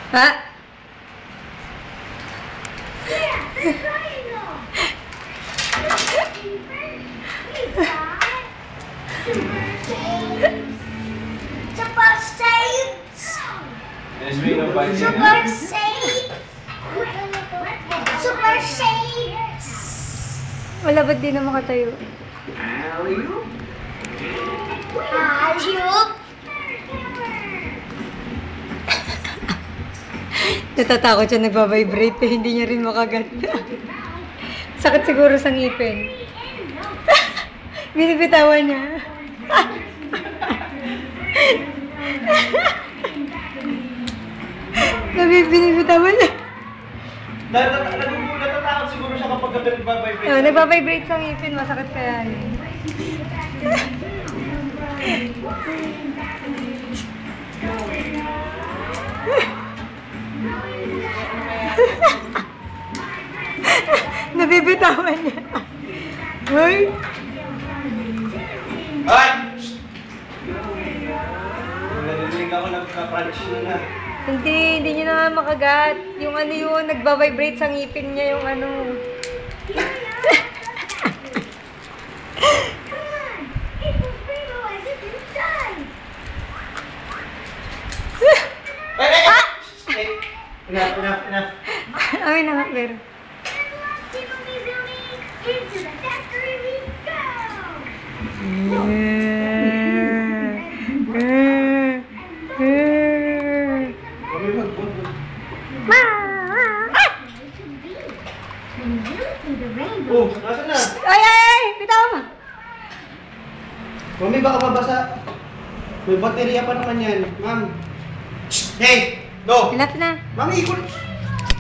Ha? Super Saints! Super Saints! Super Saints! Wala, ba't di na makatayo? Ayup! Natatakot siya, nagbabibrate eh. Hindi niya rin makaganda. Sakit siguro sa ngipin. Binibitawan niya. Binibitawan niya. Natatakot siguro siya kapag nagbabibrate. Oh, nagbabibrate sa ngipin. Masakit kaya yun. Nabibitawan niya. Hoy! Ay! Narinig ako nagka-crunch na. Hindi niya na makagat. Yung ano yun, nagbabibrate sa ngipin niya yung ano. Enough. Ay, na, pero. Oh, nasa na? Ay! Bitaw mo! Mami, baka mabasa. May baterya pa naman yan, ma'am. Hey! No! Enough na. Mami, ikot!